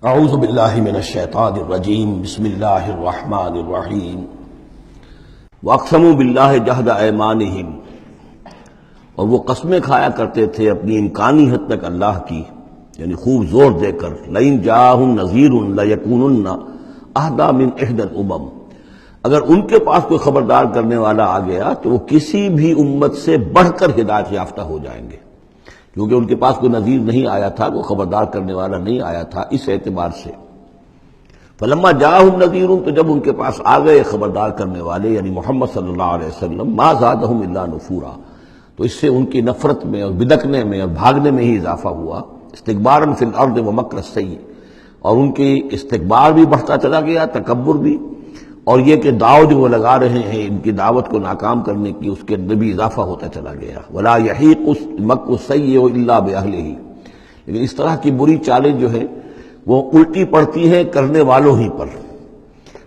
اعوذ باللہ من الشیطان الرجیم بسم اللہ الرحمن الرحیم واقسموا باللہ جہد ایمانہم، اور وہ قسمیں کھایا کرتے تھے اپنی امکانی حد تک اللہ کی، یعنی خوب زور دے کر لئن جاءہم نذیر لیکونن اہدی من احدی الامم، اگر ان کے پاس کوئی خبردار کرنے والا آ گیا تو وہ کسی بھی امت سے بڑھ کر ہدایت یافتہ ہو جائیں گے، کیونکہ ان کے پاس کوئی نذیر نہیں آیا تھا، کوئی خبردار کرنے والا نہیں آیا تھا۔ اس اعتبار سے فلما جاءہم نذیر، تو جب ان کے پاس آ گئے خبردار کرنے والے یعنی محمد صلی اللہ علیہ وسلم، ما زادہم الا نفورا، تو اس سے ان کی نفرت میں اور بدکنے میں اور بھاگنے میں ہی اضافہ ہوا، استکبارا فی الارض ومکر السیء، اور ان کی استکبار بھی بڑھتا چلا گیا، تکبر بھی، اور یہ کہ دعوت جو وہ لگا رہے ہیں ان کی دعوت کو ناکام کرنے کی، اس کے اندر بھی اضافہ ہوتا چلا گیا۔ ولا یحیق المکر السیء الا باہلہ، لیکن اس طرح کی بری چالیں جو ہے وہ الٹی پڑتی ہیں کرنے والوں ہی پر۔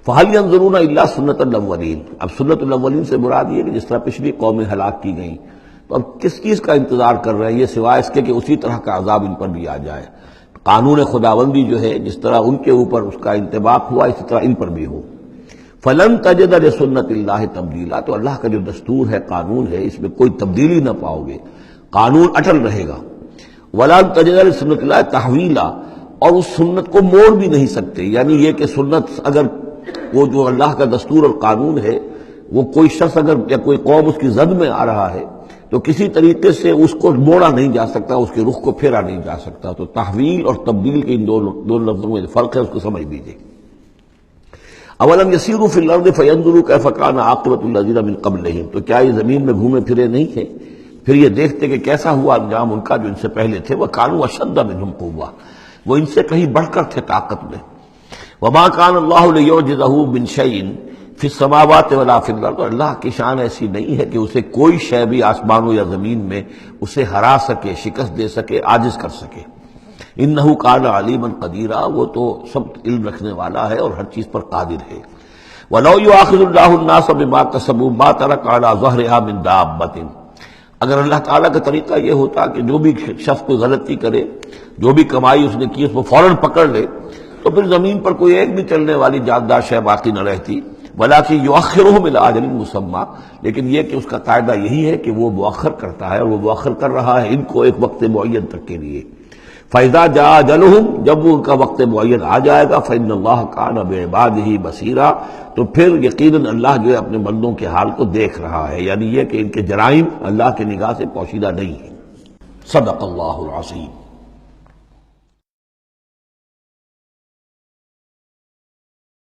فہل ینظرون الا سنت الاولین، اب سنت الاولین سے مراد یہ کہ جس طرح پچھلی قومیں ہلاک کی گئیں، تو اب کس چیز کا انتظار کر رہے ہیں یہ سوائے اس کے کہ اسی طرح کا عذاب ان پر بھی آ جائے۔ قانون خداوندی جو ہے جس طرح ان کے اوپر اس کا انطباق ہوا اسی طرح ان پر بھی ہو۔ فلن تجد لسنت اللہ تبدیلا، تو اللہ کا جو دستور ہے، قانون ہے، اس میں کوئی تبدیلی نہ پاؤ گے، قانون اٹل رہے گا۔ ولن تجد لسنت اللہ تحویلا، اور اس سنت کو موڑ بھی نہیں سکتے، یعنی یہ کہ سنت اگر وہ جو اللہ کا دستور اور قانون ہے وہ کوئی شخص اگر یا کوئی قوم اس کی زد میں آ رہا ہے تو کسی طریقے سے اس کو موڑا نہیں جا سکتا، اس کے رخ کو پھیرا نہیں جا سکتا۔ تو تحویل اور تبدیل کے ان دو لفظوں میں فرق ہے، اس کو سمجھ لیجیے۔ اولم یسیروا فی الارض فینظروا کیف کان عاقبۃ الذین من قبلہم، تو کیا یہ زمین میں گھومے پھرے نہیں ہیں، پھر یہ دیکھتے کہ کیسا ہوا انجام ان کا جو ان سے پہلے تھے۔ وکانوا اشد منہم قوۃ، وہ ان سے کہیں بڑھ کر تھے طاقت میں۔ وما کان اللہ لیعجزہ من شیء فی السماوات ولا فی الارض، اللہ کی شان ایسی نہیں ہے کہ اسے کوئی شے بھی آسمانوں یا زمین میں اسے ہرا سکے، شکست دے سکے، عاجز کر سکے۔ انہ کان علیما قدیرا، وہ تو سب علم رکھنے والا ہے اور ہر چیز پر قادر ہے۔ ولو یؤاخذ اللہ الناس بما کسبوا ما ترک علی ظہرها من دابۃ، اگر اللہ تعالیٰ کا طریقہ یہ ہوتا کہ جو بھی شخص کوئی غلطی کرے، جو بھی کمائی اس نے کی اس کو فوراً پکڑ لے، تو پھر زمین پر کوئی ایک بھی چلنے والی جاندار شے باقی نہ رہتی۔ ولاکن یؤخرھم الی اجل مسمی، لیکن یہ کہ اس کا قاعدہ یہی ہے کہ وہ مؤخر کرتا ہے، اور وہ مؤخر کر رہا ہے ان کو ایک وقت معین تک کے لیے۔ فَإِذَا جَاءَ أَجَلُهُمْ، جب وہ ان کا وقت معین آ جائے گا، فَإِنَّ اللَّهَ كَانَ بِعِبَادِهِ بَصِيرًا، تو پھر یقیناً اللہ جو ہے اپنے بندوں کے حال کو دیکھ رہا ہے، یعنی یہ کہ ان کے جرائم اللہ کی نگاہ سے پوشیدہ نہیں ہیں۔ صدق اللہ العظیم۔